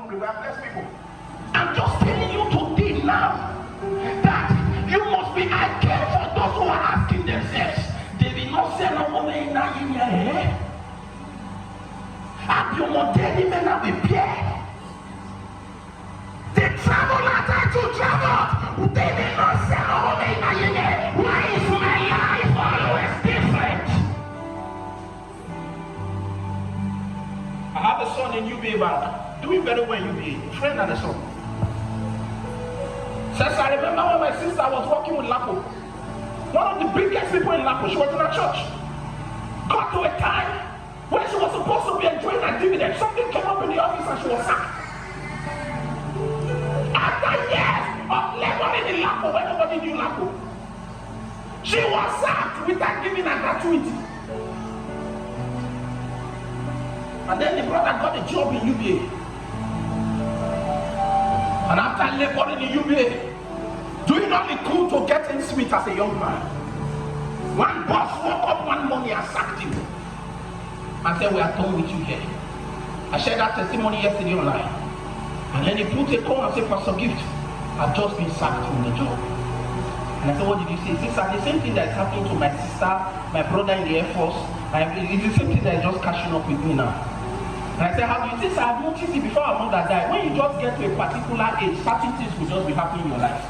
hungry, we are blessed people. I'm just telling you today now that you must be again for those who are asking themselves. They will not say no more in your head. And you must tell them that we pay. They travel after to travel. They will not say no more in your head. Why is my life always different? I have a son in 𝗓𝗓𝗘𝗗𝗓𝗓 Bank, doing very well in 𝗓𝗓𝗘𝗓𝗓, friend and a son. Says, I remember when my sister was working with Lapo. One of the biggest people in Lapo, she was in a church. Got to a time when she was supposed to be enjoying her dividend. Something came up in the office and she was sacked. After years of laboring in Lapo, when nobody knew Lapo, she was sacked without giving her gratuity. And then the brother got a job in 𝗓𝗓𝗘𝗓𝗓. And after laboring in 𝗓𝗓𝗘𝗓𝗓, doing all the cool to get in sweet as a young man, one boss woke up one morning and sacked him and said, we are done with you here. I shared that testimony yesterday online. And then he put a call and said, Pastor Gift, I've just been sacked from the job. And I said, what did you say? He said, the same thing that is happening to my sister, my brother in the Air Force. It's the same thing that is just catching up with me now. And I said, how do you think? I've noticed it before our mother died. When you just get to a particular age, certain things will just be happening in your life.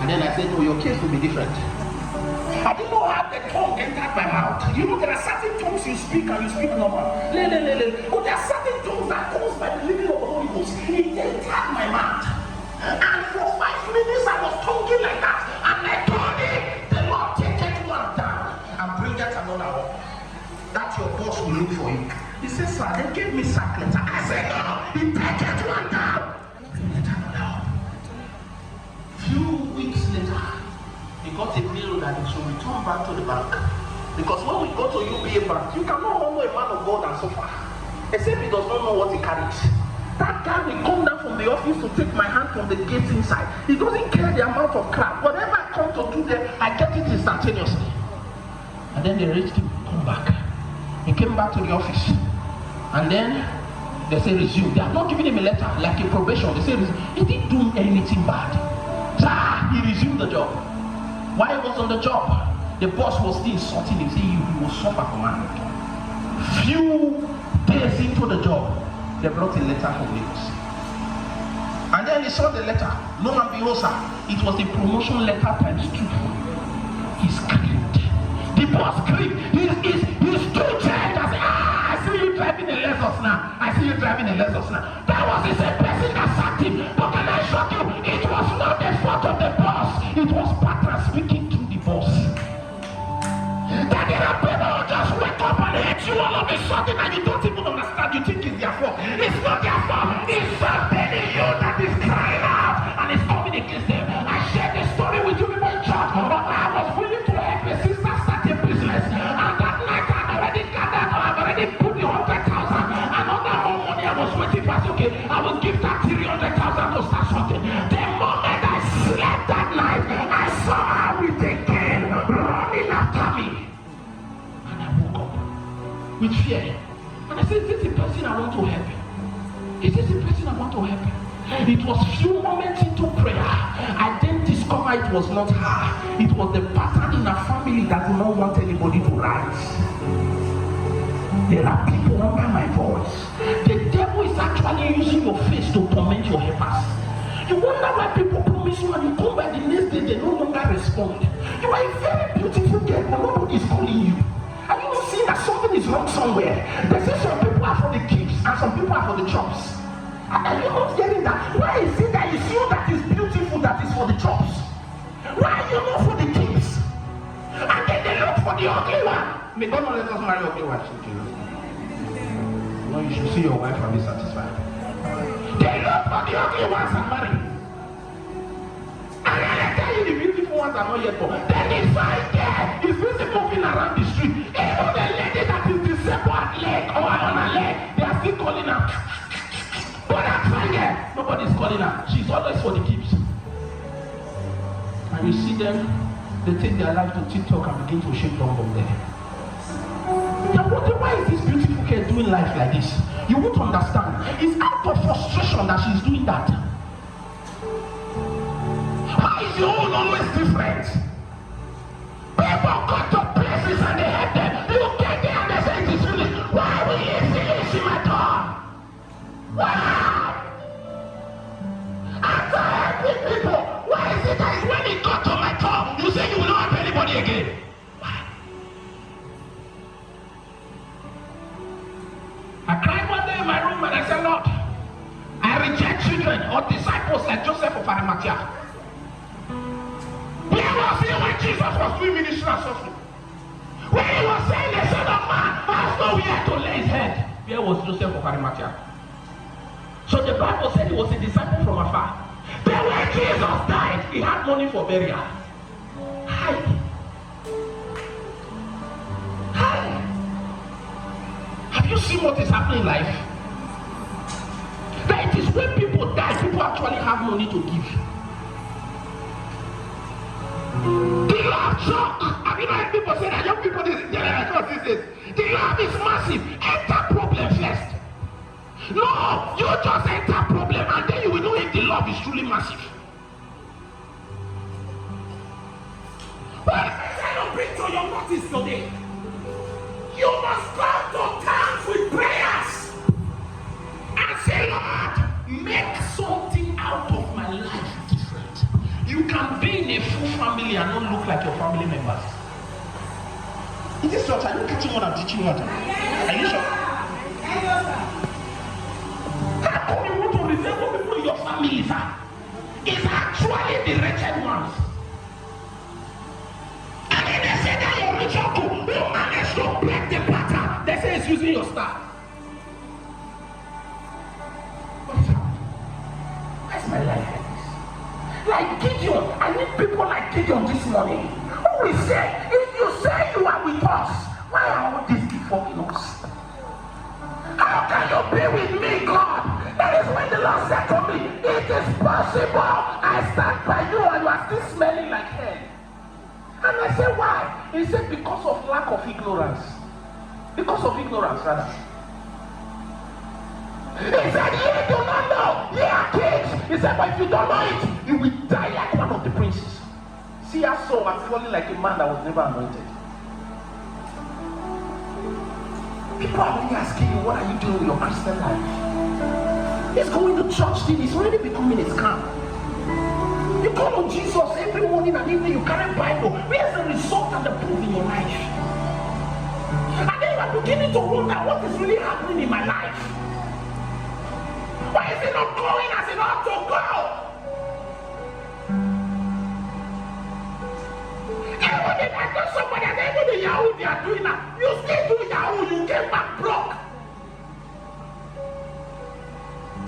And then I said, no, your case will be different. I didn't know how the tongue entered my mouth. You know, there are certain tongues you speak and you speak normal. But there are certain tongues that comes by the living of the Holy Ghost. It entered my mouth. And for 5 minutes I was talking like that. And I told him, the Lord take it one down and bring out another one. That your boss will look for you. He said, sir, they gave me sack letter. I said, no, he take it one down. Bring it another one. Few weeks later, he got a bill that he should return back to the bank. Because when we go to 𝗓𝗓𝗘𝗓𝗓 Bank, you cannot honor a man of God and suffer. Except he does not know what he carries. That guy will come down from the office to take my hand from the gate inside. He doesn't care the amount of crap. Whatever I come to do there, I get it instantaneously. And then they reached him, come back. He came back to the office. And then they say resume. They have not given him a letter like a probation. They say resume. He didn't do anything bad. He resumed the job. While he was on the job, the boss was still insulting him, saying you will suffer command. Few days into the job, they brought a letter from Lagos. And then he saw the letter. Lo and behold, sir, it was the promotion letter times 2. He screamed. The boss screamed. He's too tired. I said, I see you driving a Lexus now. I see you driving a Lexus now. That was the same person that sacked him. But can I shock you? It was not the fault of the boss. It was partner speaking through the boss. That there are people who just wake up and hate you all of a sudden and you don't even understand. You think it's their fault. It's not their fault. It's something in you that is crying out and is coming against them. I shared the story with you in my church, but I was willing to help a sister start a business. And that night I already gathered, I've already put the 100,000 and all that more money I was waiting for. Okay, I will give that 300,000 to start something. The moment I slept that night, I saw her with a cane running after me. And I woke up with fear. And I said, is this the person I want to help? Is this the person I want to help? It was few moments into prayer. I then discovered it was not her. It was the pattern in her family that do not want anybody to rise. There are people under my voice. The devil is actually using your face to torment your helpers. You wonder why people promise you and you come by the next day, they no longer respond. You are a very beautiful girl, but nobody is calling you. Are you not seeing that something is wrong somewhere? They say some people are for the gifts and some people are for the jobs. Are you not getting that? Why is it that it's you that is beautiful that is for the jobs? Why are you not for the gifts? And then they look for the ugly one. May God not let us marry ugly wives. No, you should see your wife and be satisfied. They look for the ugly ones and marry. And I tell you the beautiful ones are not yet born. Then they find there is busy moving around the street. Even the lady that is disabled leg or on her leg, they are still calling her. But that's fine there. Nobody's calling her. She's always for the keeps. And you see them, they take their life to TikTok and begin to shake down from there. You wonder why is this beautiful girl doing life like this? You won't understand. It's out of frustration that she's doing that? Why is your own always different? People go to places and they hate them. You get there and they say it is finished. Why will you finish him at all? Why? After helping people, why is it that when it got to my turn, you say you will not help anybody again? Why? I cried one day in my room and I said, Lord, I reject children or disciples like Joseph of Arimathea. Where was he when Jesus was doing ministry and suffering? When he was saying the Son of Man has nowhere to lay his head. Where was Joseph of Arimathea? So the Bible said he was a disciple from afar. But when Jesus died, he had money for burial. Hi. Have you seen what is happening in life? That it is when people die, people actually have money to give. The love shock. Have you heard people say that young people these days? The love is massive. Enter problem first. No, you just enter problem and then you will know if the love is truly massive. But I don't bring to your notice today. You must come to terms with prayers and say, Lord, make something out of my life different. You can be in a full family and not look like your family members. In this church, are you catching what I'm teaching you? Are you sure? How come you want to resemble people in your family, sir? It's actually the wretched ones. And then they say that you're rich uncle, you manage to break the pattern. They say it's using your star. What is happening? Why is my life like this? Like Gideon, I need people like Gideon this morning. Who will say, if you say you are with us, why are all these people in us? How can you be with me, God? That is when the Lord said to me, it is possible. I stand by you and you are still smelling like hell. And I said, why? He said, because of lack of ignorance. Because of ignorance, rather. He said, you do not know. Ye are kids. He said, but if you don't know it, you will die like one of the princes. See how Saul was falling like a man that was never anointed. People are really asking you, what are you doing with your Christian life? It's going to church till it's already becoming a scam. You call on Jesus every morning and evening, you carry Bible. Where's the result and the proof in your life? And then you are beginning to wonder what is really happening in my life. Why is it not going as it ought to go? Even if I know somebody and even the Yahoo they are doing now, you still do Yahoo, you came back broke.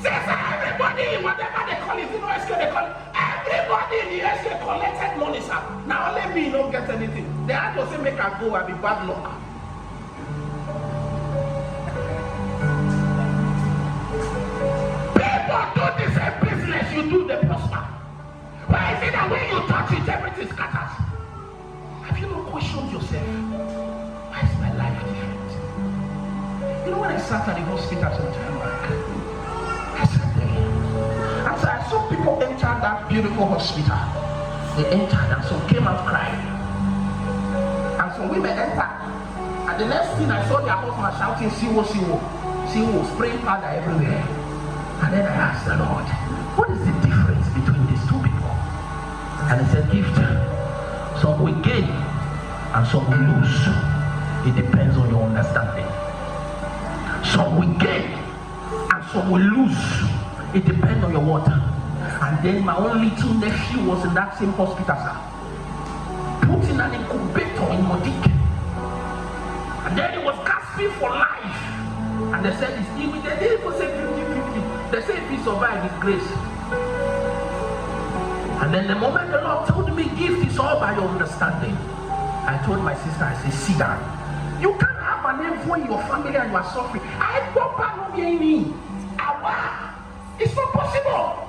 Says everybody, whatever they call it, you know, SK they call it. Everybody in the SK collected money, sir. Now only me don't get anything. They had to say make her go and be bad luck. People do the same business you do, they prosper. Why is it that when you touch it, everything scatters? Have you not questioned yourself? Why is my life different? You know, when I sat at the hospital some time back, I sat there. And so I saw people enter that beautiful hospital. They entered and some came out crying. And some women entered. And the next thing I saw their husband shouting, Siwo, Siwo, Siwo, spraying powder everywhere. And then I asked the Lord, what is the difference between these two people? And he said, gift. Some will gain and some will lose. It depends on your understanding. Some will gain and some will lose. It depends on your water. And then my own little nephew was in that same hospital, sir. Put in an incubator in Modique. And then he was gasping for life. And they said, they didn't even say 50-50. They said if he survived, his grace. And then the moment the Lord told me, gift is all by your understanding, I told my sister, I said, sit down. You can't have an envoy in your family and you are suffering. I don't know me. It's not possible.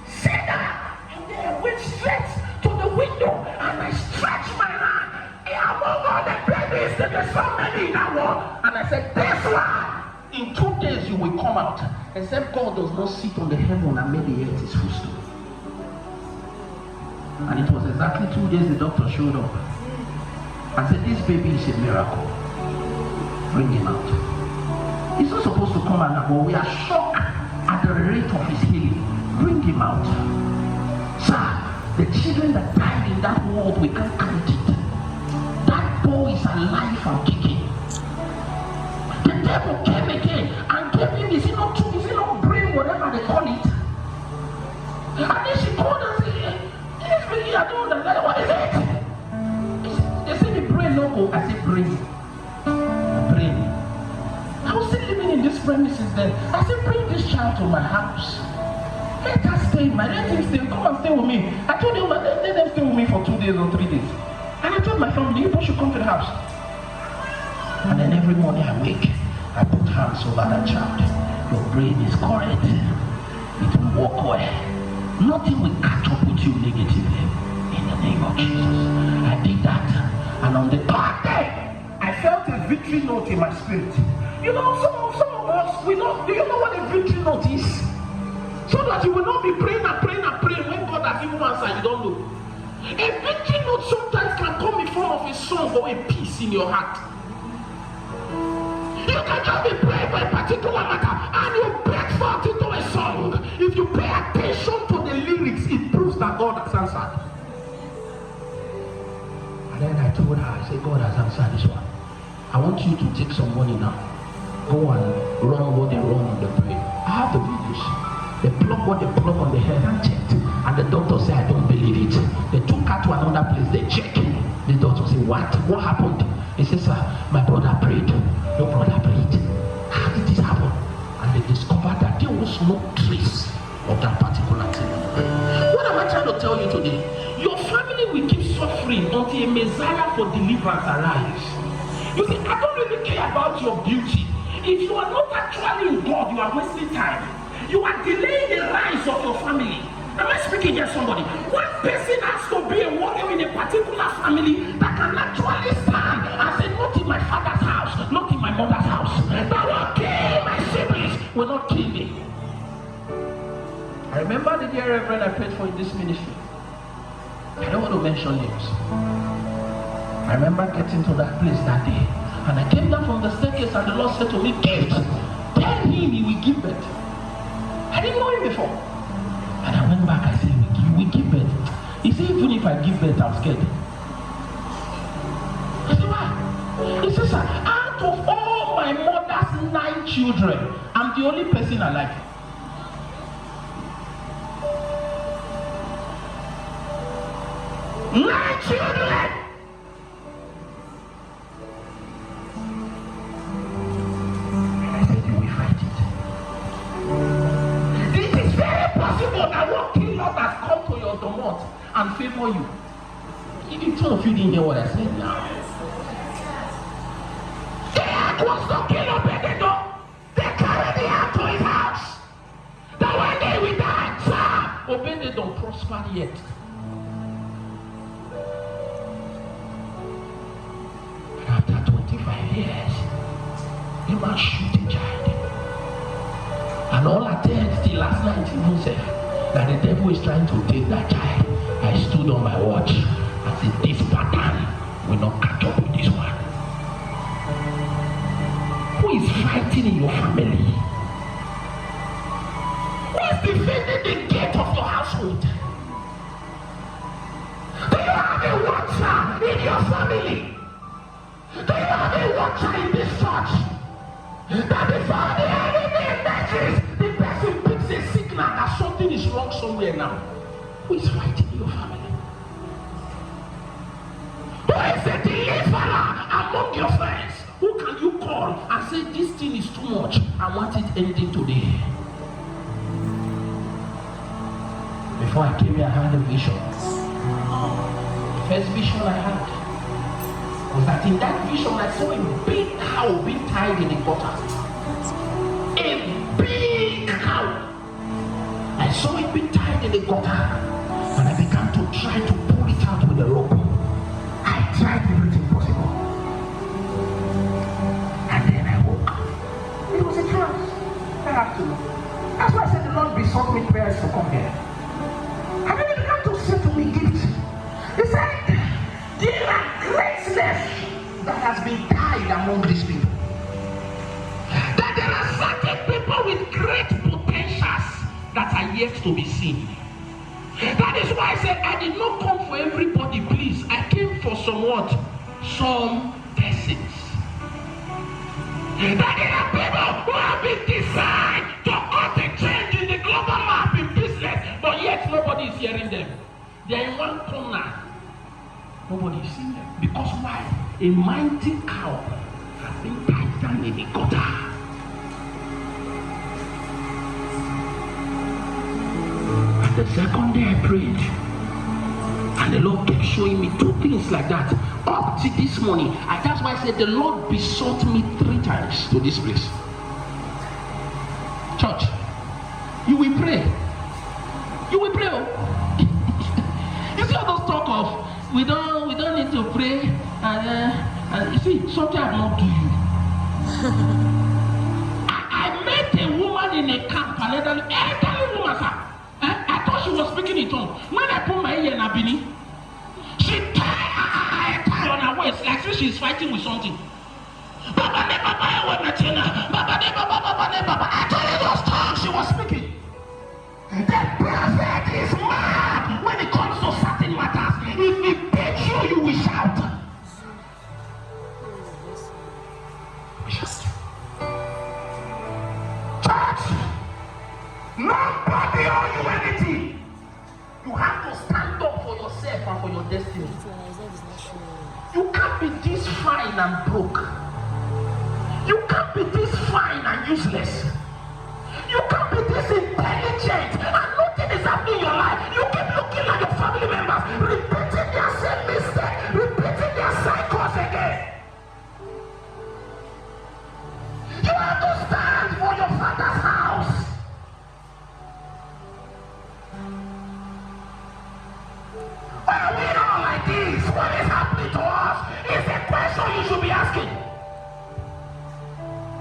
Sit down. And then I went straight to the window and I stretched my hand. Among all the babies, there were so many in that one. And I said, this one, in 2 days, you will come out. Except God does not sit on the heaven and make the earth his footstool. And it was exactly 2 days the doctor showed up and said, this baby is a miracle. Bring him out. He's not supposed to come out, but we are shocked at the rate of his healing. Bring him out. Sir, the children that died in that world, we can't count it. That boy is alive and kicking. The devil came again and gave him, is it not brain, whatever they call it? And then she called and said, this baby, I don't understand, what is it? They said the brain logo. I said brain. Brain. I was still living in this premises then. I said, bring this child to my house. Let her stay. Let him stay. Come and stay with me. I told him, let them stay with me for 2 days or 3 days. And I told my family, you both should come to the house. And then every morning I wake, I put hands over that child. Your brain is correct. It will walk away. Nothing will catch up with you negatively. In the name of Jesus. I did that. And on the third day, I felt a victory note in my spirit. You know, some of us, do you know what a victory note is? So that you will not be praying and praying and praying when God has given answer, you don't know. A victory note sometimes can come in form of a song or a peace in your heart. You can just be praying for a particular matter and you break forth into a song. If you pay attention to the lyrics, it proves that God has answered. And then I told her, I said, God has answered this one. I want you to take some money now. Go and run what they run on the brain. I have the videos. They plug what they plug on the head and checked. And the doctor said, I don't believe it. They took her to another place, they checked. The doctor said, what? What happened? He said, sir, my brother prayed. Your brother prayed. How did this happen? And they discovered that there was no trace of that particular thing. What am I trying to tell you today? Your family will keep suffering until a Messiah for deliverance arrives. You see, I don't really care about your beauty. If you are not actually in God, you are wasting time. You are delaying the rise of your family. Am I speaking here, somebody? One person has to be a warrior in a particular family that can actually stand and say, not in my father's house, not in my mother's house. That will kill my siblings, will not kill me. I remember the dear Reverend I prayed for in this ministry. I don't want to mention names. I remember getting to that place that day, and I came down from the staircase, and the Lord said to me, gift. Tell him he will give birth. I didn't know him before. And I went back, I said, you will give birth. He said, even if I give birth, I'm scared. I said, why? He said, sir, out of all my mother's 9 children, I'm the only person alive. Nine children! And I said, you will fight it. This is very possible that one killer has come to your domot and favor you. Even some of you didn't hear what I said now. They was to kill Ugbighoko. They carried the ark to his house. That one day we died, sir. Ugbighoko don't prosper yet. After 25 years, he must shoot a child. And all I tell till last night even said that the devil is trying to take that child. I stood on my watch and said, this pattern will not catch up with this one. Who is fighting in your family? Who is defending the gate of your household? Do you have a watcher in your family? Do you have a watcher in this church? That before the enemy emerges, the person picks a signal that something is wrong somewhere now. Who is fighting in your family? Who is the deliverer among your friends? Who can you call and say, this thing is too much, I want it ending today? Before I came here, I had a vision. The first vision I had was that in that vision I saw a big cow being tied in the gutter. A big cow. I saw it being tied in the gutter, and I began to try to pull it out with a rope. I tried everything possible. And then I woke up. It was a trance. besought me prayers to come here. And then he began to say to me, Gift. He said, there are greatness that has been tied among these people. That there are certain people with great potentials that are yet to be seen. That is why I said I did not come for everybody, please. I came for some what? Some persons. That there are people who have been designed to cause a change in the global map in business, but yet nobody is hearing them. They are in one corner. Nobody is seeing them. Because why? A mighty cow has been tied down in the gutter. And the second day I prayed, and the Lord kept showing me two things like that. Up to this morning, that's why I said the Lord besought me 3 times to this place. Church, you will pray. You will pray. You see all those talk of we don't need to pray, and you see something I not do you. I met a woman in a camp, an elderly woman, sir. I thought she was speaking in tongues. When I put my ear in her Benin, she tied on her waist like she's fighting with something. I thought it was tongues she was speaking. The prophet is mad when it comes to certain matters. If he beats you, you will shout. Church, nobody owes you anything. You have to stand up for yourself and for your destiny. You can't be this fine and broke. You can't be this fine and useless. You can't be this intelligent and nothing is happening in your life. You keep looking like your family members, repeating their same mistake, repeating their cycles again. You have to stand for your father's house. Are we all like this? What is happening to us? Is a question you should be asking.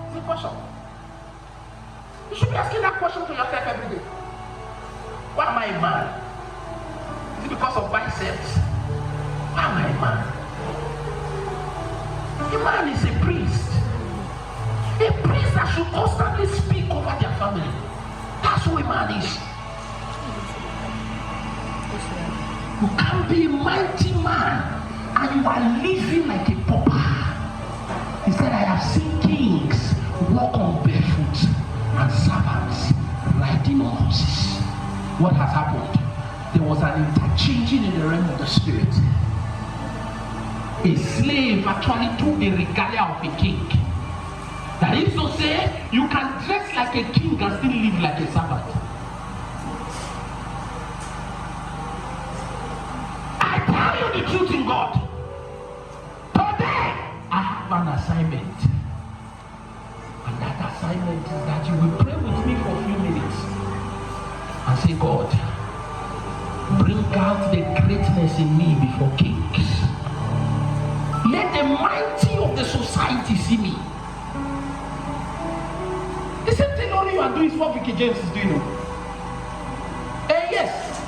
It's a question. You should be asking that question to yourself every day. Why am I a man? Is it because of biceps? Why am I a man? A man is a priest. A priest that should constantly speak over their family. That's who a man is. You can't be a mighty man and you are living like a pauper. He said, I have seen kings walk on barefoot and servants riding on horses. What has happened? There was an interchanging in the realm of the spirit. A slave actually took the regalia of a king. That is to say, you can dress like a king and still live like a servant. I tell you the truth in God. Today, I have an assignment. And that assignment is that you will pray with me for a few minutes and say, God, bring out the greatness in me before kings. Let the mighty of the society see me. The same thing only you are doing is what Vicky James is doing. Yes.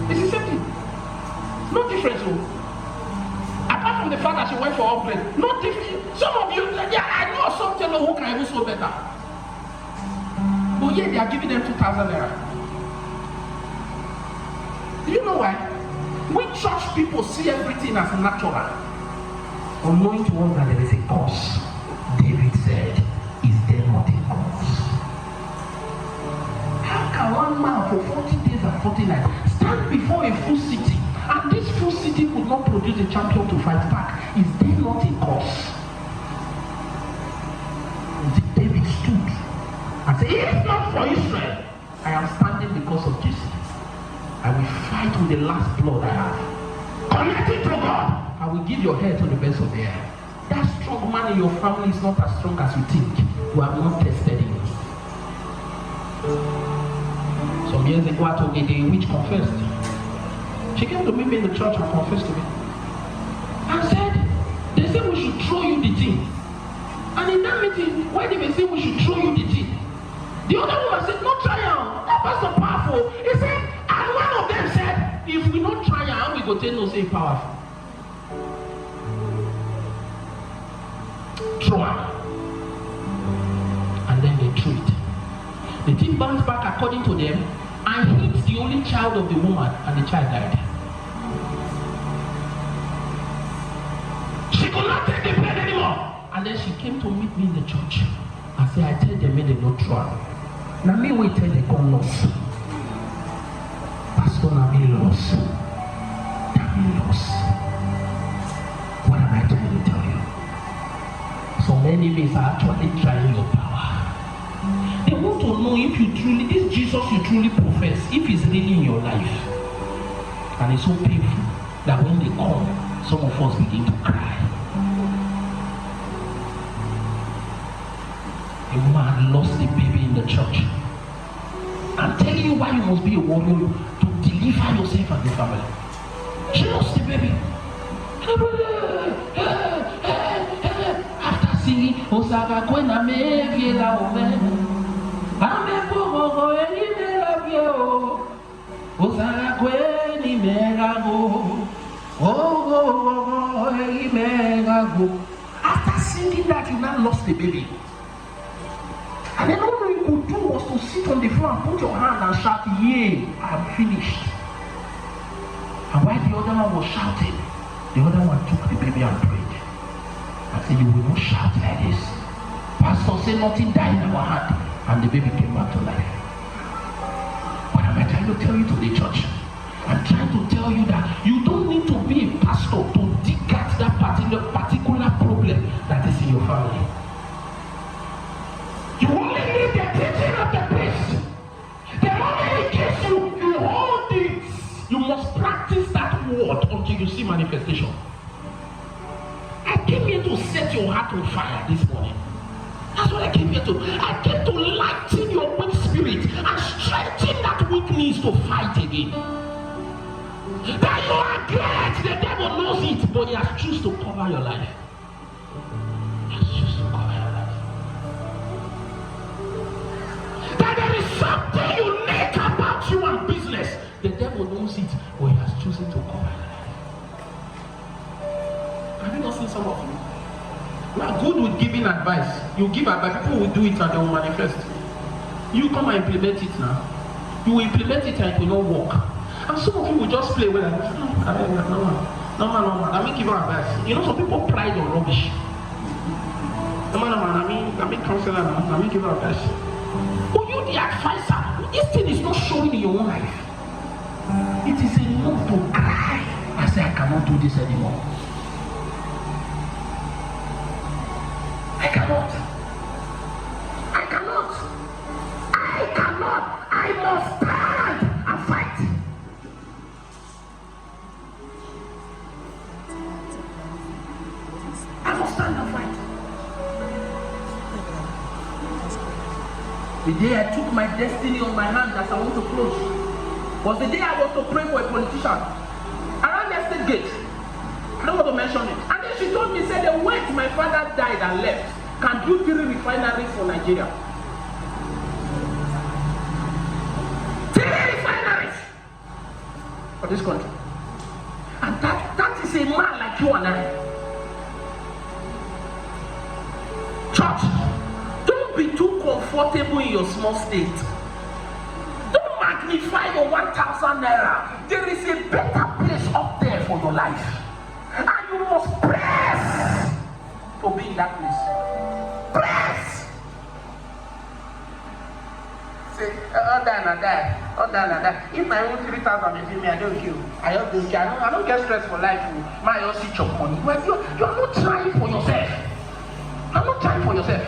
It's the same thing. No difference. Apart from the fact that she went for upgrade. No difference. Some of you, I know some tell who can even so better. But yet they are giving them 2,000 naira. Do you know why? We church people see everything as natural. Unknowing to us that there is a cause. David said, is there not a cause? How can one man for 40 days and 40 nights stand before a full city and this full city could not produce a champion to fight back? Is there not a cause? David stood and said, if not for Israel, I am standing because of Jesus. I will fight with the last blood I have. Connected to God. I will give your hair to the best of the air. That strong man in your family is not as strong as you think. You have not tested him. Some years ago, I told a witch confessed. She came to meet me in the church and confessed to me. And said, they said we should throw you the thing. And in that meeting, when they say we should throw you the thing, the other woman said, no try out. That powerful. He said, and one of them said, if we don't try, how we go tell no say powerful? Throw am. And then they threw it. The thief bounced back according to them and hit the only child of the woman, and the child died. She could not take the bread anymore. And then she came to meet me in the church. I said, I tell them, may they not try. Now me wait till they come lost. Pastor, now me lost. Now me lost. What am I trying to tell you? Some enemies are actually trying your power. They want to know if you truly, this Jesus you truly profess, if he's really in your life. And it's so painful that when they come, some of us begin to cry. A woman had lost a baby in the church. I'm telling you why you must be a warrior, to deliver yourself and your family. She lost the baby. After singing, Osaka Kwena me la ome. Ame pogo eni me la vio. Osaka Kweni me la go. Oh, eni me la go. After singing that, you now lost the baby. And then all you could do was to sit on the floor and put your hand and shout, yay, I am finished. And while the other one was shouting, the other one took the baby and prayed. I said, you will not shout like this. Pastor said nothing died in our hand. And the baby came back to life. What am I trying to tell you to the church? I'm trying to tell you that you don't need to be a pastor to dig at that particular problem that is in your family. You only need the teaching of the priest. The moment he gives you all this, you must practice that word until you see manifestation. I came here to set your heart on fire this morning. That's what I came here to. I came to lighten your weak spirit and strengthen that weak knees to fight again. That you are great, the devil knows it, but he has chosen to cover your life. He has chosen to cover your life. That there is something unique about you and business. The devil knows it, but he has chosen to cover your life. Have you not seen some of you? You are good with giving advice. You give advice, people will do it and they will manifest. You come and implement it now. You will implement it and it will not work. And some of you will just play well. No, I mean give advice. You know, some people pride on rubbish. I mean counselor, I mean give advice. But you the advisor, this thing is not showing in your own life. It is enough to cry. I say I cannot do this anymore. I cannot. I must stand and fight. I must stand and fight. The day I took my destiny on my hand as I want to close was the day I was to pray for a politician around the estate gate. I don't want to mention it. And then she told me, said, the way my father died and left can do 3 refineries for Nigeria. 3 refineries for this country. And that is a man like you and I. Church, don't be too comfortable in your small state. Don't magnify your 1,000 naira. There is a better place up there for your life. And you must press to be in that place. Press! Say, all that. If my own 3,000 may me, I don't kill. I don't get stressed for life. My own see chop money. But you are not trying for yourself. I'm not trying for yourself.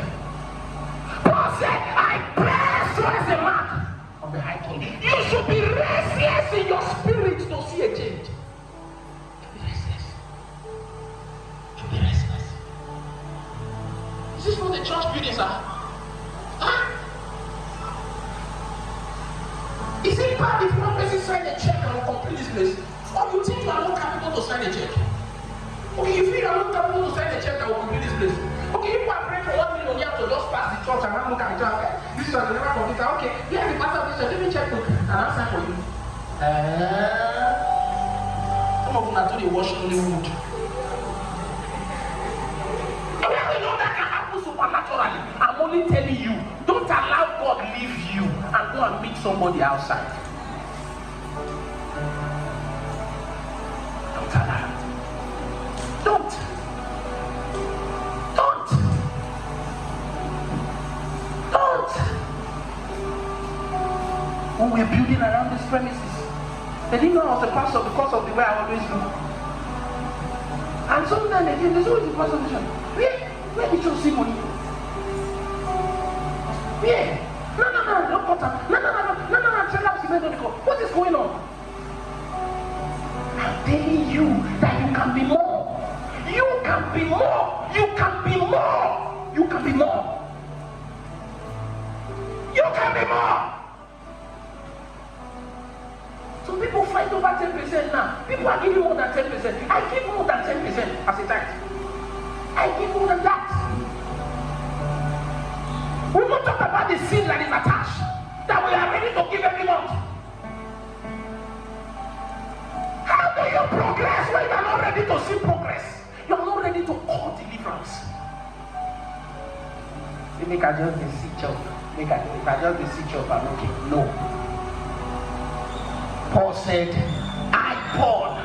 Paul said, I press towards the mark of the high calling. You should be restless in your spirit to see a change. Be restless. Is this what the church buildings are? Huh? Is it bad if one person sign a check and will complete this place? Or you think you are not capable to sign a check? Okay, you feel you are not capable to sign a check that will complete this place. Okay, if you are praying for 1 million, you have to just pass the church and have a look at the church. This is a never computer. Okay, here's the pastor of this church. Let me check. an answer for you. Some of them are told they wash only wood. That can happen supernaturally. I'm only telling you, don't allow God leave you and go and meet somebody outside. Don't allow it. Don't. When we were building around these premises, they didn't know I was a pastor because of the way I always look. And sometimes they didn't. There's always the pastor. Where did you see money? Yeah. No, don't cut up. No. What is going on? I'm telling you that you can be more. You can be more. You can be more. You can be more. You can be more. Some people fight over 10% now. People are giving more than 10%. I give more than 10% as a tithe. I give more than that. We won't talk about the seed that is attached, that we are ready to give every month. How do you progress when you are not ready to see progress? You are not ready to call deliverance. Say, make I just see job. Make I just see job, I'm okay. No. Paul said, Paul,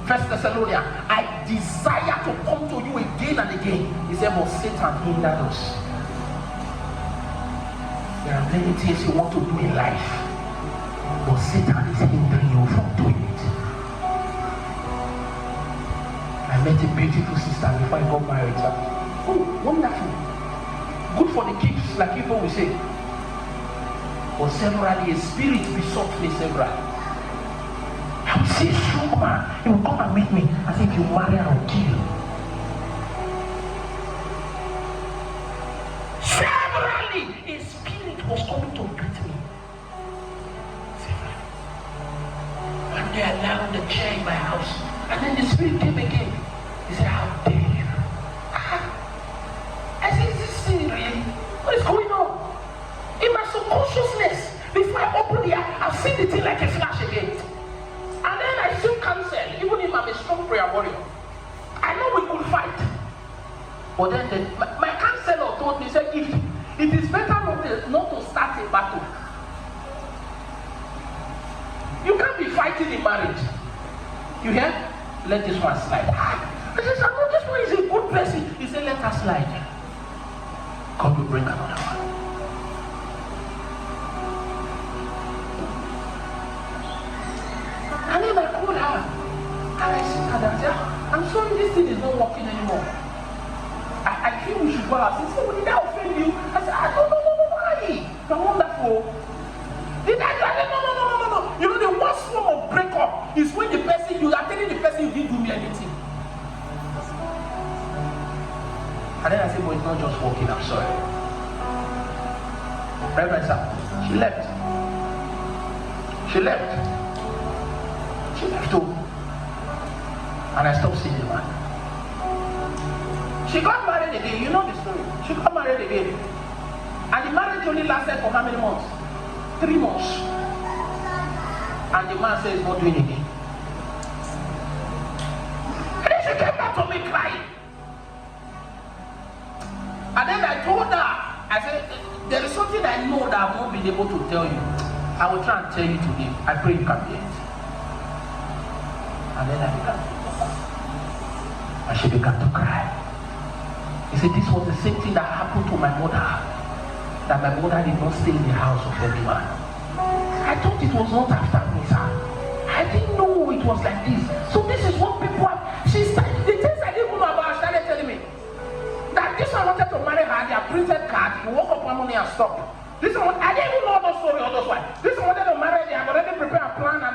1 Thessalonians, I desire to come to you again and again. He said, but Satan hindered us. There are many things you want to do in life, but Satan is hindering you from doing it. I met a beautiful sister before I got married. Oh, wonderful. Good for the kids, like people will say. But severally, a spirit besought me severally. I would say, strong man, he will come and meet me. I say, if you marry, I will kill you. Severally, a spirit was coming to greet me. Severally. One day I lay on the chair in my house, and then the spirit came again. He said, how dare you? I said, is this thing really? What is going on? In my subconsciousness, before I open the eye, I've seen the thing like a flash again. And then I still cancel, even if I'm a strong prayer warrior. I know we could fight. But then my counselor told me, said, if it is better not to start a battle. You can't be fighting in marriage. You hear? Let this one slide. I said, no, this one is a good person. He said, let her slide. God will bring another one. And then I called her, and I sit her and said, I'm sorry, this thing is not working anymore. I feel we should go out. She said, well, did I offend you? I said, no, why? You're wonderful. Did I? No. You know, the worst form of breakup is when the person, you are telling the person you didn't do me anything. And then I said, well, it's not just working, I'm sorry. Reverend sir, she left. Home. And I stopped seeing the man. She got married again. You know the story. She got married again. And the marriage only lasted for how many months? 3 months. And the man says, not doing it again. And then she came back to me crying. And then I told her, I said, there is something I know that I've not been able to tell you. I will try and tell you today. I pray you can hear it. And then I began to talk. And she began to cry. He said, this was the same thing that happened to my mother. That my mother did not stay in the house of every man. I thought it was not after me, sir. I didn't know it was like this. So this is what people have. She started, the things I didn't know about, she started telling me. That this one wanted to marry her, their printed card, you woke up one morning and stopped. This one, I didn't even know the story of those one. This one wanted to marry, they have already prepared a plan and